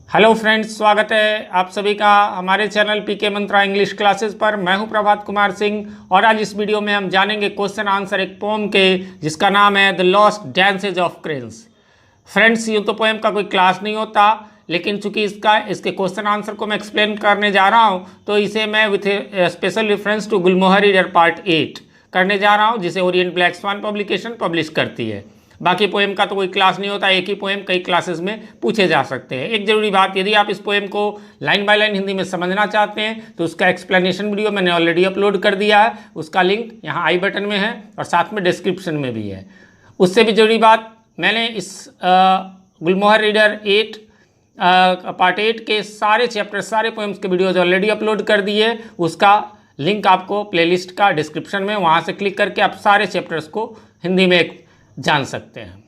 Hello friends, स्वागत है आप सभी का हमारे चैनल पीके मंत्रा इंग्लिश क्लासेस पर। मैं हूं प्रभात कुमार सिंह और आज इस वीडियो में हम जानेंगे क्वेश्चन आंसर एक पोम के जिसका नाम है the lost dances of cranes. Friends, यूँ तो पोएम का कोई क्लास नहीं होता, लेकिन चूंकि इसके क्वेश्चन आंसर को मैं एक्सप्लेन करने जा रहा हूँ तो इसे मैं with special reference to Gulmohar reader part 8 करने जा रहा हूँ, जिसे Orient Black Swan publication publish करती है। बाकी पोएम का तो कोई क्लास नहीं होता, एक ही पोएम कई क्लासेस में पूछे जा सकते हैं। एक जरूरी बात, यदि आप इस पोएम को लाइन बाय लाइन हिंदी में समझना चाहते हैं तो उसका एक्सप्लेनेशन वीडियो मैंने ऑलरेडी अपलोड कर दिया है, उसका लिंक यहाँ आई बटन में है और साथ में डिस्क्रिप्शन में भी है। उससे भी जरूरी बात, मैंने इस गुलमोहर रीडर 8 पार्ट 8 के सारे चैप्टर, सारे पोएम्स के वीडियोज ऑलरेडी अपलोड कर दिए। उसका लिंक आपको प्लेलिस्ट का डिस्क्रिप्शन में, वहाँ से क्लिक करके आप सारे चैप्टर्स को हिंदी में जान सकते हैं।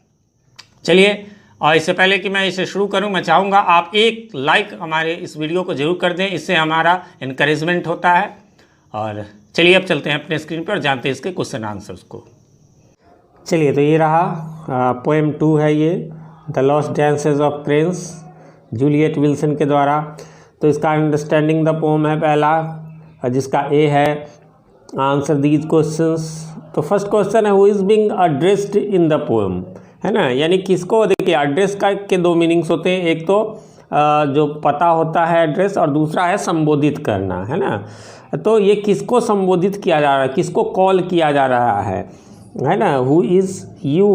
चलिए, और इससे पहले कि मैं इसे शुरू करूं, मैं चाहूँगा आप एक लाइक हमारे इस वीडियो को जरूर कर दें, इससे हमारा इनकरेजमेंट होता है। और चलिए अब चलते हैं अपने स्क्रीन पर और जानते हैं इसके क्वेश्चन आंसर्स को। चलिए, तो ये रहा पोएम 2 है ये, the lost dances of cranes, Juliet Wilson के द्वारा। तो इसका अंडरस्टैंडिंग द पोएम है पहला, जिसका ए है आंसर दीज क्वेश्चंस। तो फर्स्ट क्वेश्चन है who is being addressed in the poem, है ना, यानी किसको। देखिए, एड्रेस के दो मीनिंग्स होते हैं, एक तो जो पता होता है एड्रेस, और दूसरा है संबोधित करना, है ना। तो ये किसको संबोधित किया जा रहा है, किसको कॉल किया जा रहा है ना। हु इज़ यू,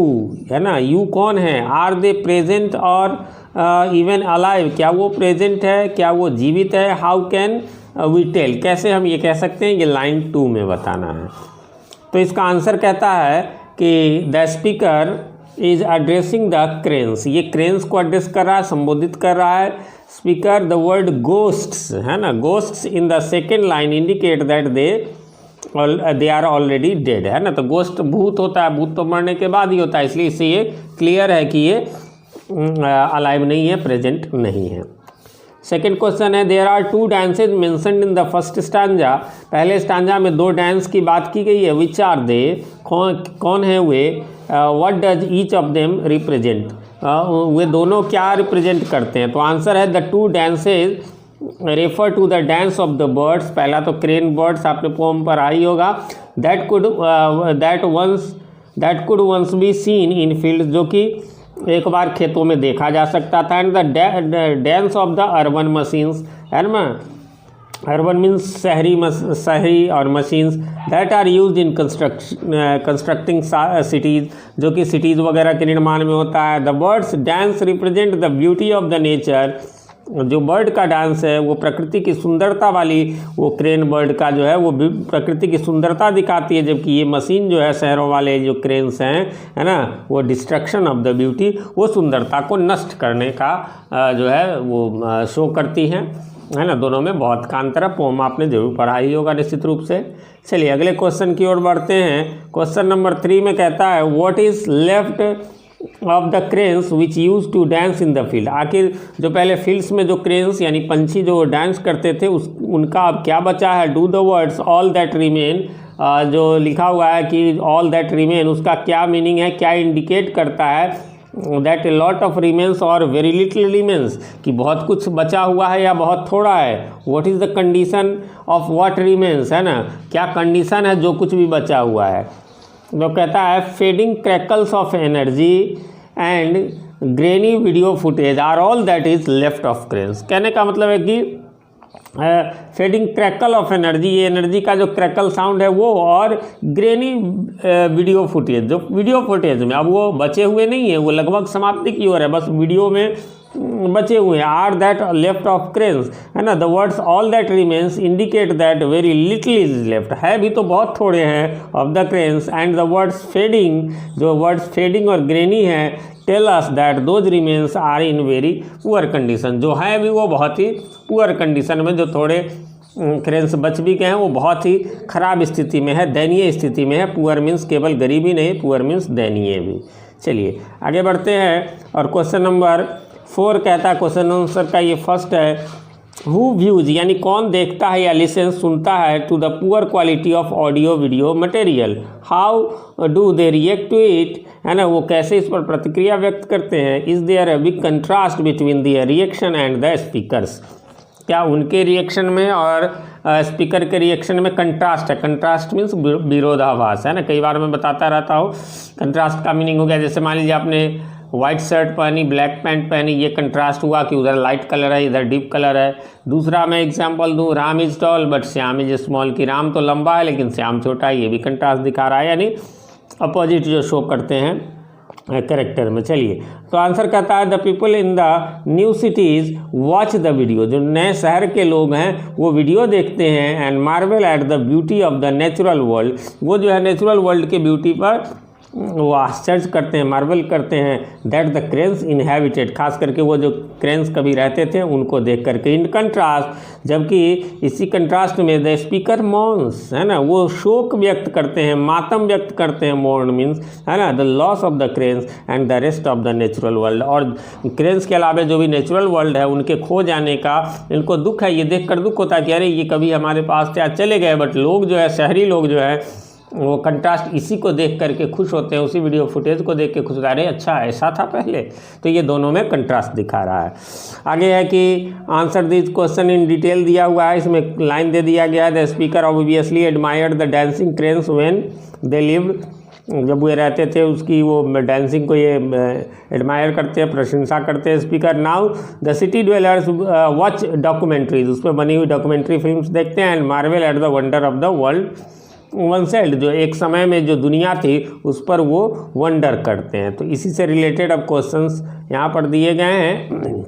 है ना, यू कौन है। आर दे प्रेजेंट और इवन अलाइव, क्या वो प्रेजेंट है, क्या वो जीवित है। हाउ कैन वी टेल, कैसे हम ये कह सकते हैं, ये लाइन 2 में बताना है। तो इसका आंसर कहता है कि the speaker is addressing the cranes, ये क्रेन्स को एड्रेस कर रहा है, संबोधित कर रहा है। स्पीकर द वर्ड गोस्ट्स, है ना, ghosts in the second line indicate that they are already dead, है ना। तो गोस्ट भूत होता है, भूत तो मरने के बाद ही होता है, इसलिए इससे ये क्लियर है कि ये अलाइव नहीं है, प्रेजेंट नहीं है। सेकेंड क्वेश्चन है there are 2 dances mentioned in the first stanza, पहले स्टांजा में 2 डांस की बात की गई है। विच आर दे, कौन है वे। What does each of them represent, वे दोनों क्या रिप्रेजेंट करते हैं। तो आंसर है the 2 dances refer to the dance of the birds, पहला तो क्रेन बर्ड्स आपने पोम पर आई होगा। That could once be seen in field, जो कि एक बार खेतों में देखा जा सकता था। And the dance of the urban machines, है ना, अर्बन मीन्स शहरी और machines that are used in constructing cities, जो कि सिटीज़ वगैरह के निर्माण में होता है। The birds dance represent the beauty of the nature, जो बर्ड का डांस है वो प्रकृति की सुंदरता वाली, वो क्रेन बर्ड का जो है वो प्रकृति की सुंदरता दिखाती है, जबकि ये मशीन जो है शहरों वाले जो क्रेन्स हैं, है ना, वो डिस्ट्रक्शन ऑफ द ब्यूटी, वो सुंदरता को नष्ट करने का जो है वो शो करती हैं, है ना। दोनों में बहुत का अंतर है, पोम आपने जरूर पढ़ा ही होगा निश्चित रूप से। चलिए अगले क्वेश्चन की ओर बढ़ते हैं। क्वेश्चन नंबर 3 में कहता है what is left of the cranes which use to dance in the field, आखिर जो पहले फील्ड्स में जो क्रेन्स यानी पंछी जो डांस करते थे उनका अब क्या बचा है। Do the words all that remain, जो लिखा हुआ है कि ऑल दैट रिमेन, उसका क्या मीनिंग है, क्या इंडिकेट करता है। That a lot of remains और वेरी लिटिल रिमेन्स, कि बहुत कुछ बचा हुआ है या बहुत थोड़ा है। What is the condition of what remains, है ना, क्या कंडीशन है जो कुछ भी बचा हुआ है। तो कहता है fading crackles of energy and grainy video footage are all that is left of cranes. कहने का मतलब है कि फेडिंग क्रैकल ऑफ एनर्जी, ये एनर्जी का जो क्रैकल साउंड है वो, और ग्रेनी वीडियो फुटेज, जो वीडियो फुटेज में अब वो बचे हुए नहीं है, वो लगभग समाप्ति की ओर है, बस वीडियो में बचे हुए हैं। Are that left of cranes, है ना। The words all that remains indicate that very little is left, है भी तो बहुत थोड़े हैं, of the cranes. And the words fading, जो वर्ड्स फेडिंग और ग्रेनी है, tell us that those remains are in very poor condition, जो है भी वो बहुत ही पुअर कंडीशन में, जो थोड़े क्रेन्स बच भी गए हैं वो बहुत ही खराब स्थिति में है, दयनीय स्थिति में है। पुअर मीन्स केवल गरीबी नहीं, पुअर मीन्स दयनीय भी। चलिए आगे बढ़ते हैं और क्वेश्चन नंबर 4 कहता है, क्वेश्चन आंसर का ये फर्स्ट है, हु व्यूज यानी कौन देखता है या लिसन सुनता है to the poor quality of audio video material, how do they react to it, है ना, वो कैसे इस पर प्रतिक्रिया व्यक्त करते हैं। Is there a big contrast between the reaction and the speakers, क्या उनके रिएक्शन में और स्पीकर के रिएक्शन में कंट्रास्ट है। कंट्रास्ट मीन्स विरोधाभास, है ना, कई बार मैं बताता रहता हूँ। कंट्रास्ट का मीनिंग हो गया, जैसे मान लीजिए आपने वाइट शर्ट पहनी, ब्लैक पैंट पहनी, ये कंट्रास्ट हुआ कि उधर लाइट कलर है, इधर डीप कलर है। दूसरा मैं एग्जांपल दूं, Ram is tall but Shyam is small, कि राम तो लंबा है लेकिन श्याम छोटा है, ये भी कंट्रास्ट दिखा रहा है, यानी अपोजिट जो शो करते हैं कैरेक्टर में। चलिए, तो आंसर कहता है the people in the new cities watch the video, जो नए शहर के लोग हैं वो वीडियो देखते हैं, and Marvel at the beauty of the natural world, वो जो है नेचुरल वर्ल्ड के ब्यूटी पर वो आश्चर्य करते हैं, मार्वल करते हैं, दैट द क्रेन्स इनहेबिटेड, खास करके वो जो क्रेन्स कभी रहते थे उनको देख करके। इन कंट्रास्ट, जबकि इसी कंट्रास्ट में द स्पीकर मॉर्न्स, है ना, वो शोक व्यक्त करते हैं, मातम व्यक्त करते हैं। मॉर्न मीन्स, है ना, the loss of the cranes and the rest of the natural world, और क्रेन्स के अलावा जो भी नेचुरल वर्ल्ड है उनके खो जाने का इनको दुख है। ये देख कर दुख होता है कि अरे ये कभी हमारे पास थे, आज चले गए। बट लोग जो है, शहरी लोग जो है, वो कंट्रास्ट इसी को देख करके खुश होते हैं, उसी वीडियो फुटेज को देख के खुश होते हैं, अरे अच्छा ऐसा था पहले। तो ये दोनों में कंट्रास्ट दिखा रहा है। आगे है कि answer this question in detail दिया हुआ है, इसमें लाइन दे दिया गया है, the speaker obviously admired the dancing cranes when they lived, जब वो रहते थे उसकी वो डांसिंग को ये एडमायर करते हैं, प्रशंसा करते हैं speaker. Now the city dwellers watch documentaries, उस पर बनी हुई डॉक्यूमेंट्री फिल्म्स देखते हैं, and Marvel at the wonder of the world one side, जो एक समय में जो दुनिया थी उस पर वो वंडर करते हैं। तो इसी से रिलेटेड अब क्वेश्चंस यहाँ पर दिए गए हैं,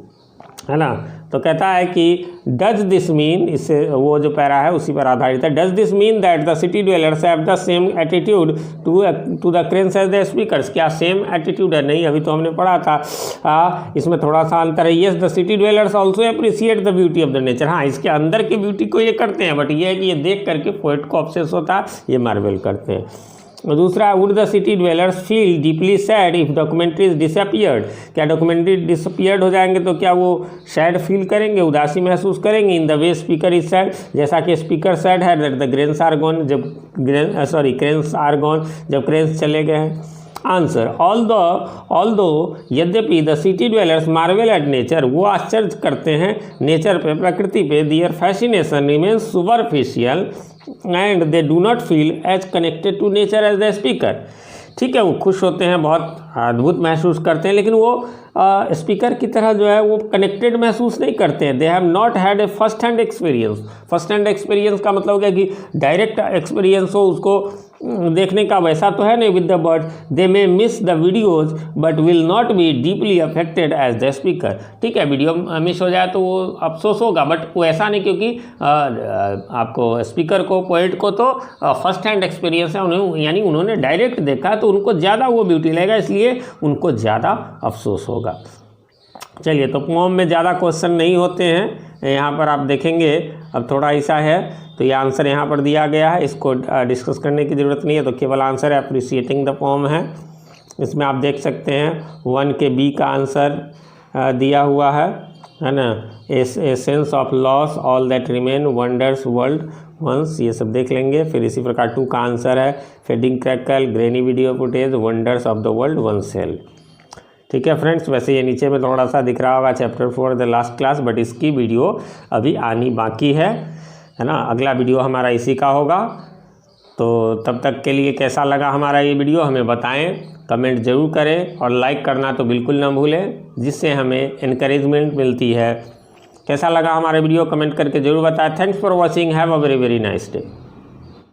है ना। तो कहता है कि डज दिस मीन, इससे वो जो पैरा है उसी पर आधारित है, does this mean that the city dwellers have the same attitude to the cranes as the speakers, क्या सेम एटीट्यूड है? नहीं, अभी तो हमने पढ़ा था, इसमें थोड़ा सा अंतर है। Yes the city dwellers also appreciate the beauty of the nature, हाँ इसके अंदर की ब्यूटी को ये करते हैं, बट ये है कि ये देख करके पोएट को ऑब्सेस होता है, ये मार्वल करते हैं। दूसरा, would the city dwellers feel deeply sad if documentaries disappeared, क्या डॉक्यूमेंट्री डिसअपियर्ड हो जाएंगे तो क्या वो सैड फील करेंगे, उदासी महसूस करेंगे। In the way speaker is sad, जैसा कि स्पीकर सैड है, that the cranes are gone, जब क्रेन्स आर गॉन, जब क्रेन्स चले गए हैं। आंसर, ऑल्दो यद्यपि the city dwellers marvel at nature, वो आश्चर्य करते हैं नेचर पे, प्रकृति पे, their fascination remains superficial and they do not feel as connected to nature as the speaker. ठीक है, वो खुश होते हैं, बहुत अद्भुत महसूस करते हैं, लेकिन वो स्पीकर की तरह जो है वो कनेक्टेड महसूस नहीं करते हैं। They have not had a first hand experience. First hand experience का मतलब क्या कि डायरेक्ट एक्सपीरियंस हो उसको देखने का, वैसा तो है नहीं with the bird. They may miss the videos but will not be deeply affected as the speaker. ठीक है, वीडियो मिस हो जाए तो वो अफसोस होगा, बट वो ऐसा नहीं, क्योंकि आपको स्पीकर को, पोएट को तो फर्स्ट हैंड एक्सपीरियंस है, उन्हें यानी उन्होंने डायरेक्ट देखा तो उनको ज़्यादा वो ब्यूटी लगेगा, इसलिए उनको ज़्यादा अफसोस होगा। चलिए, तो पोम में ज़्यादा क्वेश्चन नहीं होते हैं, यहाँ पर आप देखेंगे अब थोड़ा ऐसा है, तो ये आंसर यहाँ पर दिया गया है, इसको डिस्कस करने की ज़रूरत नहीं है, तो केवल आंसर है अप्रिशिएटिंग द पोम है। इसमें आप देख सकते हैं 1 के बी का आंसर दिया हुआ है ना, a sense of loss, all that remain, wonders, world once, ये सब देख लेंगे। फिर इसी प्रकार 2 का आंसर है fading crackle, grainy video footage, wonders of the world one cell. ठीक है फ्रेंड्स, वैसे ये नीचे में थोड़ा सा दिख रहा होगा chapter 4 the last class, but इसकी वीडियो अभी आनी बाकी है ना। अगला वीडियो हमारा इसी का होगा। तो तब तक के लिए कैसा लगा हमारा ये वीडियो हमें बताएं, कमेंट ज़रूर करें, और लाइक करना तो बिल्कुल ना भूलें, जिससे हमें इनकरेजमेंट मिलती है। कैसा लगा हमारा वीडियो कमेंट करके ज़रूर बताएं। Thanks for watching, have a very very nice day.